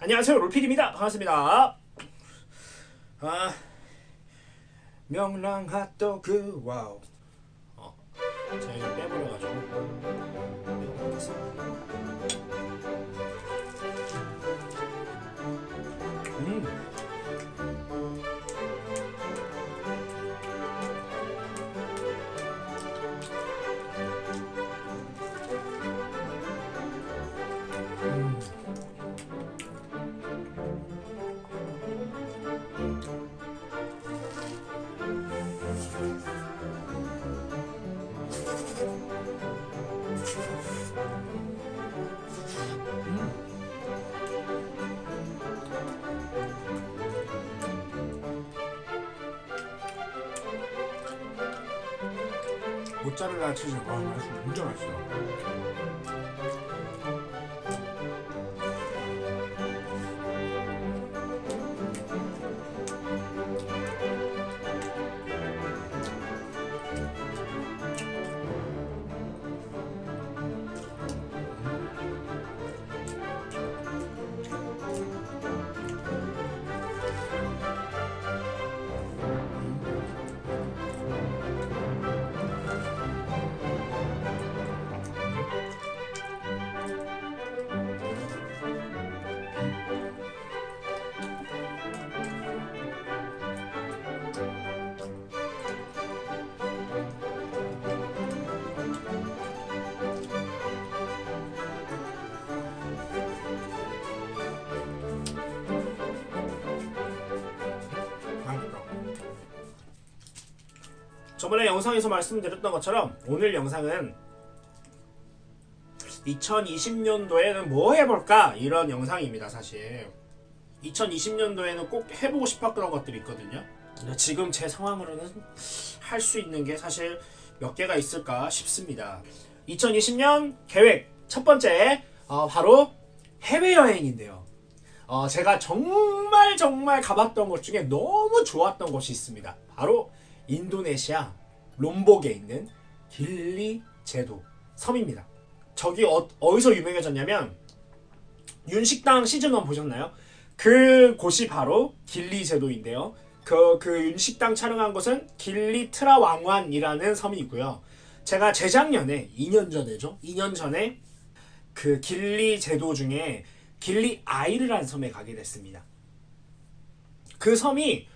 안녕하세요, 롤피디입니다. 반갑습니다. 명랑 핫도그 와우. 제가 이거 빼버려가지고 빼먹겠습니다. 모짜렐라 치즈 맛있어. 진짜 맛있어. 저번에 영상에서 말씀드렸던 것처럼 오늘 영상은 2020년도에는 뭐 해볼까? 이런 영상입니다. 사실 2020년도에는 꼭 해보고 싶었던 것들이 있거든요. 근데 지금 제 상황으로는 할 수 있는 게 사실 몇 개가 있을까 싶습니다. 2020년 계획 첫 번째 바로 해외여행인데요. 제가 정말 가봤던 곳 중에 너무 좋았던 곳이 있습니다. 바로 인도네시아 롬복에 있는 길리 제도 섬입니다. 저기 어디서 유명해졌냐면 윤식당 시즌1 보셨나요? 그 곳이 바로 길리 제도인데요. 그 윤식당 촬영한 곳은 길리 트라왕완이라는 섬이 있고요. 제가 재작년에 2년 전에죠. 2년 전에 그 길리 제도 중에 길리 아이르라는 섬에 가게 됐습니다. 그 섬이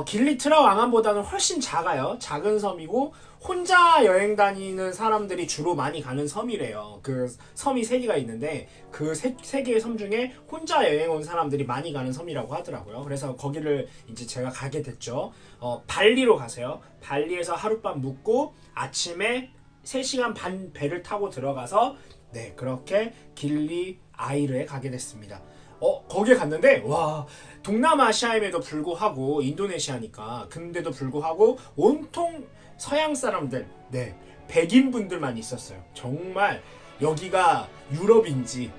길리트라 왕안보다는 훨씬 작아요. 작은 섬이고 혼자 여행 다니는 사람들이 주로 많이 가는 섬이래요. 그 섬이 3개가 있는데 그 3개의 섬 중에 혼자 여행 온 사람들이 많이 가는 섬이라고 하더라고요. 그래서 거기를 이제 제가 가게 됐죠. 발리로 가세요. 발리에서 하룻밤 묵고 아침에 3시간 반 배를 타고 들어가서 네, 그렇게 길리 아이르에 가게 됐습니다. 거기에 갔는데 와, 동남아시아임에도 불구하고 인도네시아니까 근데도 불구하고 온통 서양 사람들, 네, 백인 분들만 있었어요. 정말 여기가 유럽인지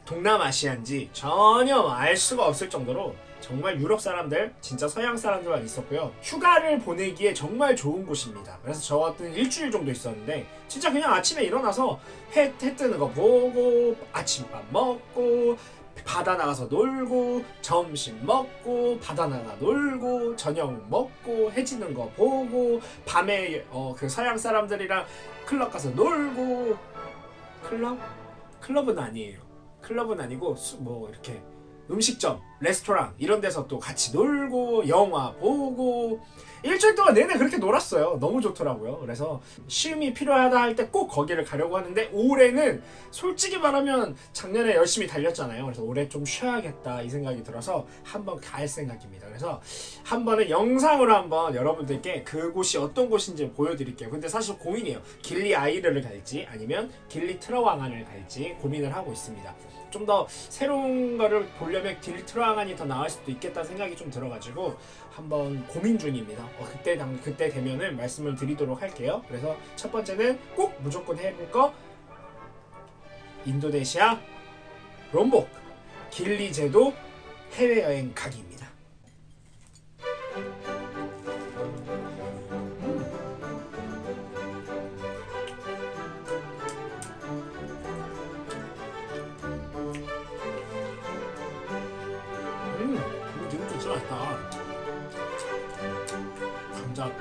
동남아시아인지 전혀 알 수가 없을 정도로 정말 유럽 사람들, 진짜 서양 사람들만 있었고요. 휴가를 보내기에 정말 좋은 곳입니다. 그래서 저 같은 일주일 정도 있었는데 진짜 그냥 아침에 일어나서 해 뜨는 거 보고 아침밥 먹고 바다 나가서 놀고 점심 먹고 바다 나가 놀고 저녁 먹고 해 지는 거 보고 밤에 그 서양 사람들이랑 클럽 가서 놀고 클럽은 아니에요. 클럽은 아니고 뭐 이렇게 음식점, 레스토랑 이런 데서 또 같이 놀고 영화 보고 일주일 동안 내내 그렇게 놀았어요. 너무 좋더라고요. 그래서 쉼이 필요하다 할 때 꼭 거기를 가려고 하는데 올해는 솔직히 말하면 작년에 열심히 달렸잖아요. 그래서 올해 좀 쉬어야겠다 이 생각이 들어서 한번 갈 생각입니다. 그래서 한 번은 영상으로 한번 여러분들께 그곳이 어떤 곳인지 보여드릴게요. 근데 사실 고민이에요. 길리 아이르를 갈지 아니면 길리 트라왕안을 갈지 고민을 하고 있습니다. 좀 더 새로운 거를 보려면 길리 트라왕안이 더 나을 수도 있겠다는 생각이 좀 들어가지고 한번 고민 중입니다. 그때 되면은 말씀을 드리도록 할게요. 그래서 첫 번째는 꼭 무조건 해볼 거 인도네시아 롬복 길리 제도 해외여행 가기입니다. 진짜 맛있다. 감자.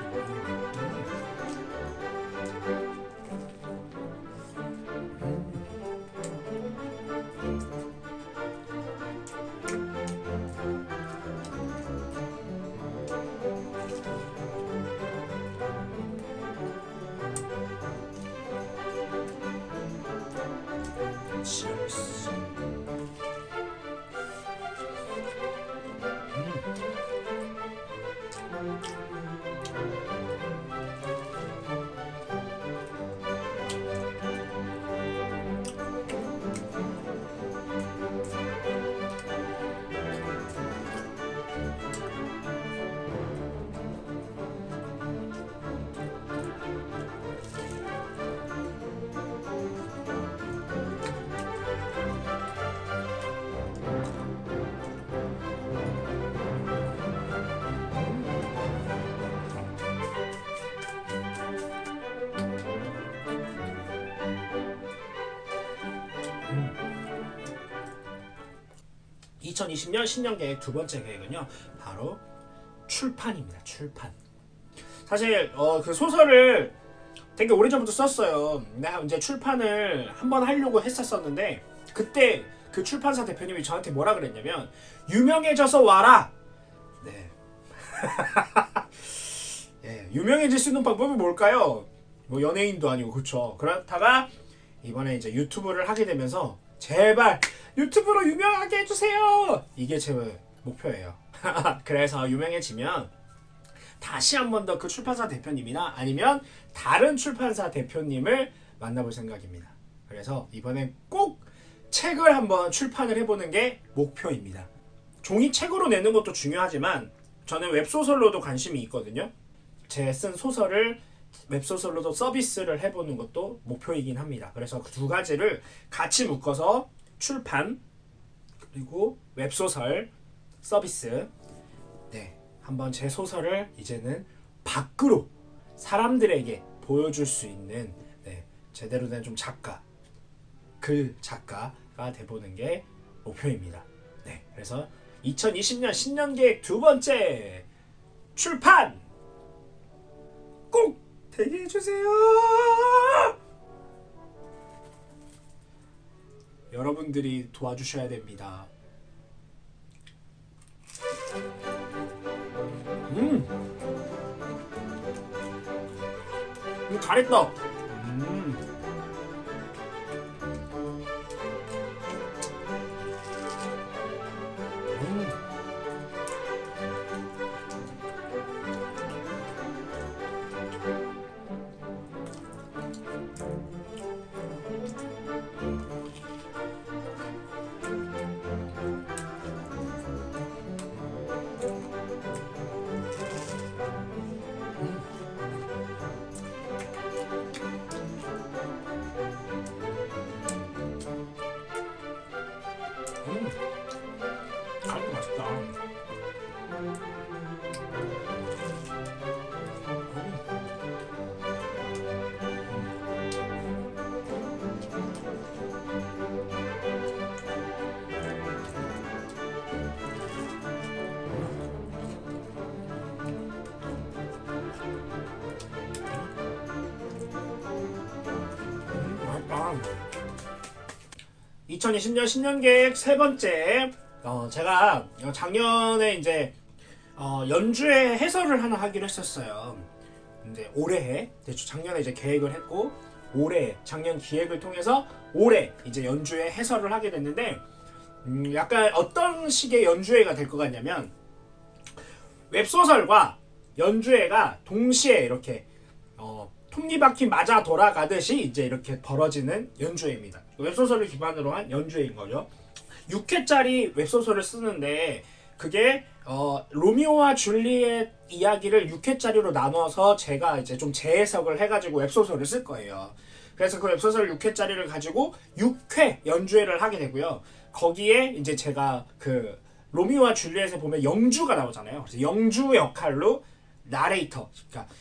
Cheers. 2020년 신년 계획 두 번째 계획은요, 바로 출판입니다. 출판. 사실 그 소설을 되게 오래전부터 썼어요. 내가 이제 출판을 한번 하려고 했었었는데, 그때 그 출판사 대표님이 저한테 뭐라 그랬냐면, 유명해져서 와라. 네. 예, 유명해질 수 있는 방법이 뭘까요? 뭐 연예인도 아니고, 그쵸. 그렇다가 이번에 이제 유튜브를 하게 되면서, 제발 유튜브로 유명하게 해주세요. 이게 제 목표예요. 그래서 유명해지면 다시 한 번 더 그 출판사 대표님이나 아니면 다른 출판사 대표님을 만나볼 생각입니다. 그래서 이번엔 꼭 책을 한번 출판을 해보는 게 목표입니다. 종이책으로 내는 것도 중요하지만 저는 웹소설로도 관심이 있거든요. 제 쓴 소설을 웹소설로도 서비스를 해보는 것도 목표이긴 합니다. 그래서 그 두 가지를 같이 묶어서 출판 그리고 웹소설 서비스, 네, 한번 제 소설을 이제는 밖으로 사람들에게 보여줄 수 있는, 네, 제대로 된 좀 작가, 글 작가가 돼보는 게 목표입니다. 네, 그래서 2020년 신년 계획 두 번째, 출판 꼭 되게 해주세요. 여러분들이 도와주셔야 됩니다. 가래떡. 가래떡 맛있다. 맛있다. 2020년 신년계획 세 번째, 제가 작년에 이제 연주회 해설을 하나 하기로 했었어요. 근데 올해 대충 작년에 이제 계획을 했고, 올해 작년 기획을 통해서 올해 이제 연주회 해설을 하게 됐는데, 약간 어떤 식의 연주회가 될 것 같냐면, 웹소설과 연주회가 동시에 이렇게 톱니바퀴 맞아 돌아가듯이 이제 이렇게 벌어지는 연주회입니다. 웹소설을 기반으로 한 연주회인 거죠. 6회짜리 웹소설을 쓰는데, 그게 로미오와 줄리엣 이야기를 6회짜리로 나눠서 제가 이제 좀 재해석을 해가지고 웹소설을 쓸 거예요. 그래서 그 웹소설 6회짜리를 가지고 6회 연주회를 하게 되고요. 거기에 이제 제가 그 로미오와 줄리엣에 보면 영주가 나오잖아요. 그래서 영주 역할로 나레이터, 그러니까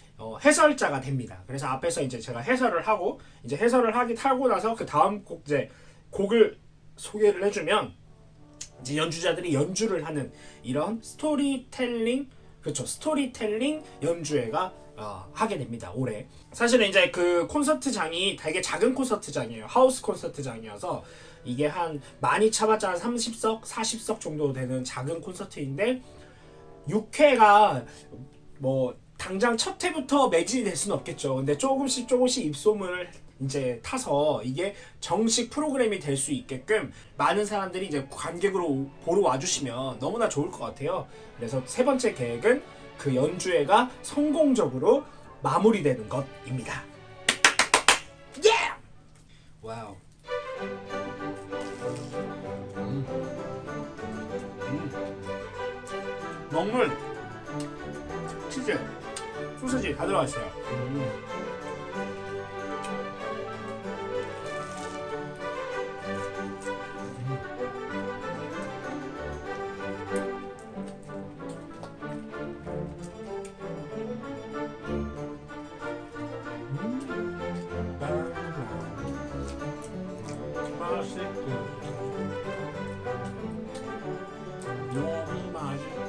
해설자가 됩니다. 그래서 앞에서 이제 제가 해설을 하고, 이제 해설을 하고 나서 그 다음 곡, 이제 곡을 소개를 해주면, 이제 연주자들이 연주를 하는 이런 스토리텔링, 그렇죠, 스토리텔링 연주회가 하게 됩니다. 올해 사실은 이제 그 콘서트장이 되게 작은 콘서트장이에요. 하우스 콘서트장이어서 이게 한 많이 차봤자 30석, 40석 정도 되는 작은 콘서트인데 6회가 뭐 당장 첫 회부터 매진이 될 수는 없겠죠. 근데 조금씩 입소문을 이제 타서 이게 정식 프로그램이 될 수 있게끔 많은 사람들이 이제 관객으로 보러 와주시면 너무나 좋을 것 같아요. 그래서 세 번째 계획은 그 연주회가 성공적으로 마무리되는 것입니다. 예! 와우. 먹물, 치즈, 소시지 다 들어가 있어요. 맛있고 너무 맛있고.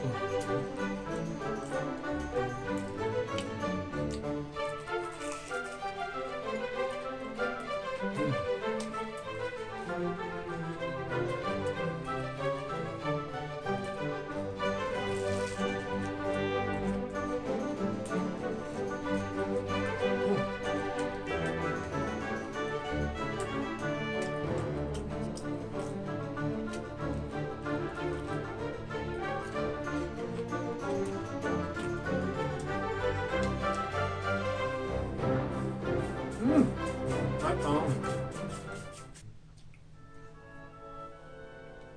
맛있다.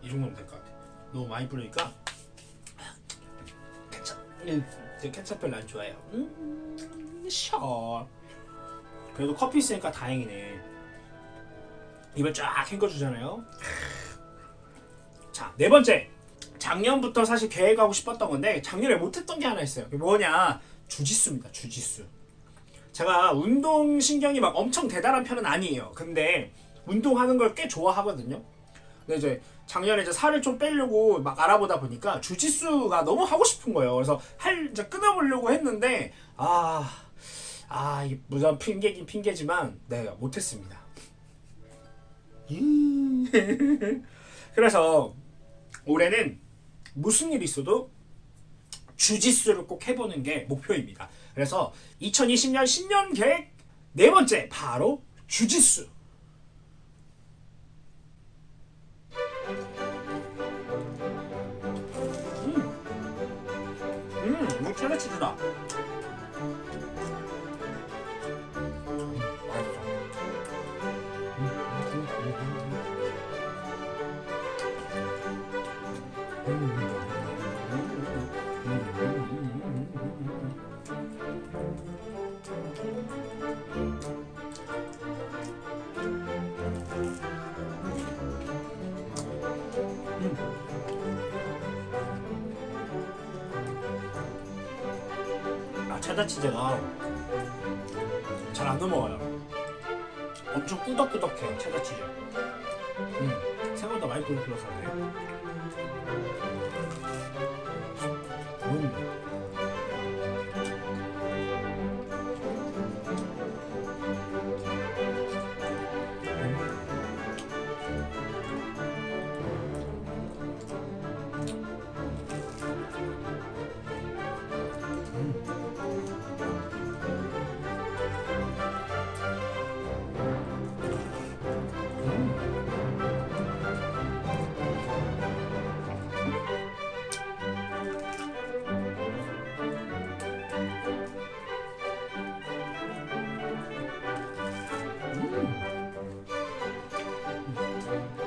이 정도면 될 것 같아. 너무 많이 뿌리니까 케첩, 제 케첩 별로 안 좋아해요. 셔. 그래도 커피 있으니까 다행이네. 입을 쫙 헹궈주잖아요. 자, 네 번째. 작년부터 사실 계획하고 싶었던 건데 작년에 못했던 게 하나 있어요. 그게 뭐냐? 주짓수입니다. 주짓수. 제가 운동 신경이 막 엄청 대단한 편은 아니에요. 근데 운동하는 걸 꽤 좋아하거든요. 근데 이제 작년에 이제 살을 좀 빼려고 막 알아보다 보니까 주짓수가 너무 하고 싶은 거예요. 그래서 이제 끊어보려고 했는데 이게 무슨 핑계긴 핑계지만 내가 못했습니다. 그래서 올해는 무슨 일이 있어도 주짓수를 꼭 해보는 게 목표입니다. 그래서 2020년 신년 계획 네 번째 바로 주짓수. 이거 체다 치즈다. 체다 치즈가 잘 안 넘어가요. 엄청 꾸덕꾸덕해요, 체다 치즈. 생각보다 많이 꾸덕꾸덕하네.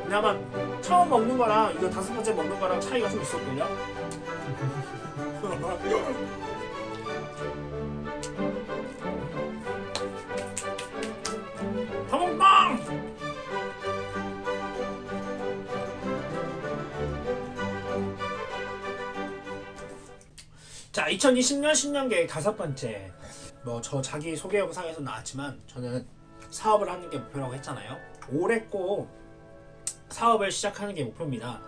근데 아마 처음 먹는 거랑 이거 다섯 번째 먹는 거랑 차이가 좀 있었거든요. 다 먹방! 자, 2020년 신년 계획 다섯 번째. 뭐 저 자기 소개 영상에서 나왔지만 저는 사업을 하는 게 목표라고 했잖아요. 올해 꼭 사업을 시작하는 게 목표입니다.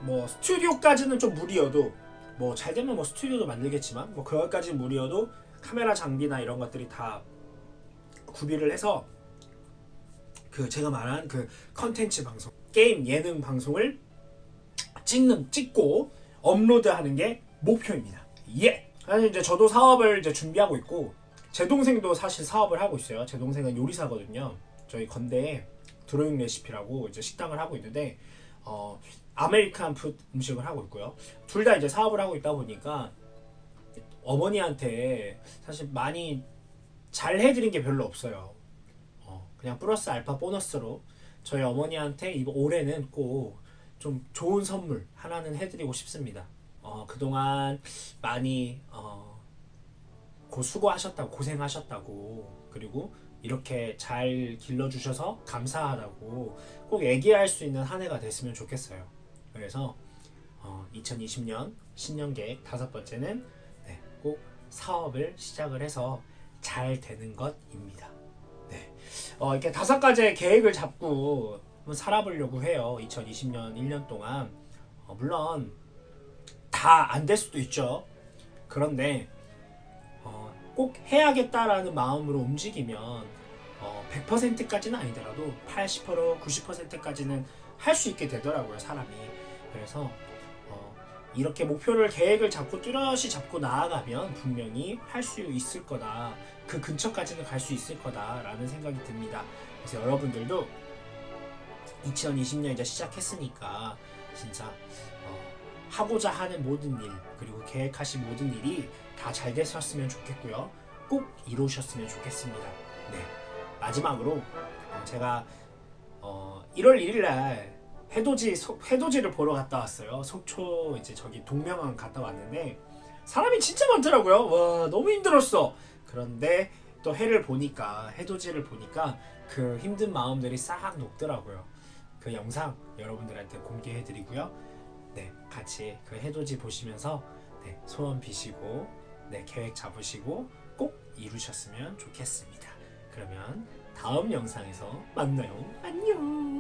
뭐 스튜디오까지는 좀 무리여도 뭐 잘 되면 뭐 스튜디오도 만들겠지만 뭐 그것까지 무리여도 카메라 장비나 이런 것들이 다 구비를 해서 그 제가 말한 그 컨텐츠 방송, 게임 예능 방송을 찍고 업로드하는 게 목표입니다. 예. 사실 이제 저도 사업을 이제 준비하고 있고 제 동생도 사실 사업을 하고 있어요. 제 동생은 요리사거든요. 저희 건대에 드로잉 레시피라고 이제 식당을 하고 있는데 아메리칸 푸드 음식을 하고 있고요. 둘 다 이제 사업을 하고 있다 보니까 어머니한테 사실 많이 잘 해드린 게 별로 없어요. 그냥 플러스 알파 보너스로 저희 어머니한테 이번 올해는 꼭 좀 좋은 선물 하나는 해드리고 싶습니다. 그동안 많이 수고하셨다고 고생하셨다고 그리고 이렇게 잘 길러주셔서 감사하다고 꼭 얘기할 수 있는 한 해가 됐으면 좋겠어요. 그래서 2020년 신년 계획 5번째는 꼭 사업을 시작을 해서 잘 되는 것입니다. 네. 이렇게 5가지의 계획을 잡고 한번 살아보려고 해요. 2020년 1년 동안 물론 다 안 될 수도 있죠. 그런데 꼭 해야겠다라는 마음으로 움직이면 100%까지는 아니더라도 80% 90%까지는 할 수 있게 되더라고요, 사람이. 그래서 이렇게 목표를 계획을 잡고 뚜렷이 잡고 나아가면 분명히 할 수 있을 거다. 그 근처까지는 갈 수 있을 거다라는 생각이 듭니다. 그래서 여러분들도 2020년 이제 시작했으니까 진짜 하고자 하는 모든 일 그리고 계획하신 모든 일이 다 잘 되셨으면 좋겠고요. 꼭 이루셨으면 좋겠습니다. 네. 마지막으로 제가 1월 1일날 해돋이를 보러 갔다 왔어요. 속초 이제 저기 동명항 갔다 왔는데 사람이 진짜 많더라고요. 와 너무 힘들었어. 그런데 또 해돋이를 보니까 그 힘든 마음들이 싹 녹더라고요. 그 영상 여러분들한테 공개해드리고요. 네, 같이 그 해돋이 보시면서 소원 비시고 계획 잡으시고 꼭 이루셨으면 좋겠습니다. 그러면 다음 영상에서 만나요. 안녕.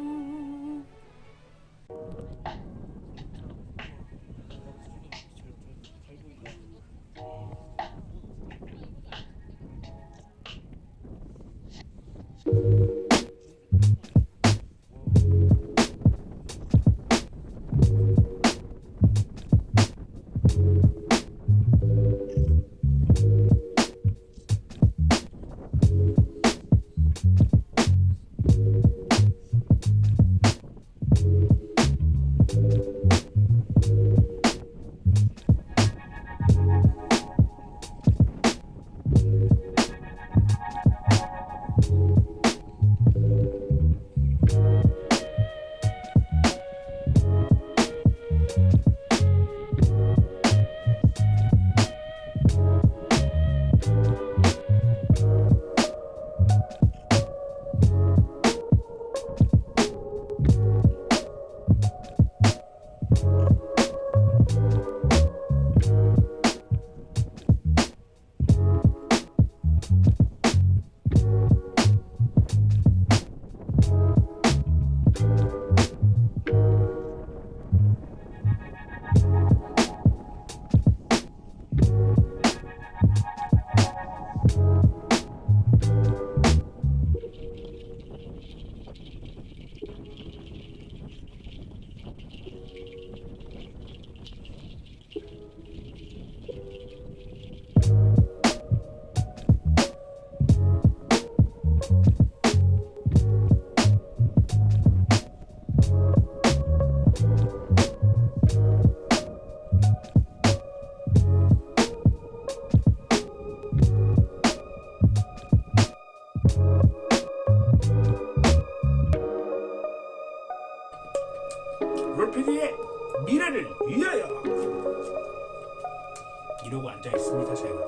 롤피디의 미래를 위하여 이러고 앉아 있습니다 제가.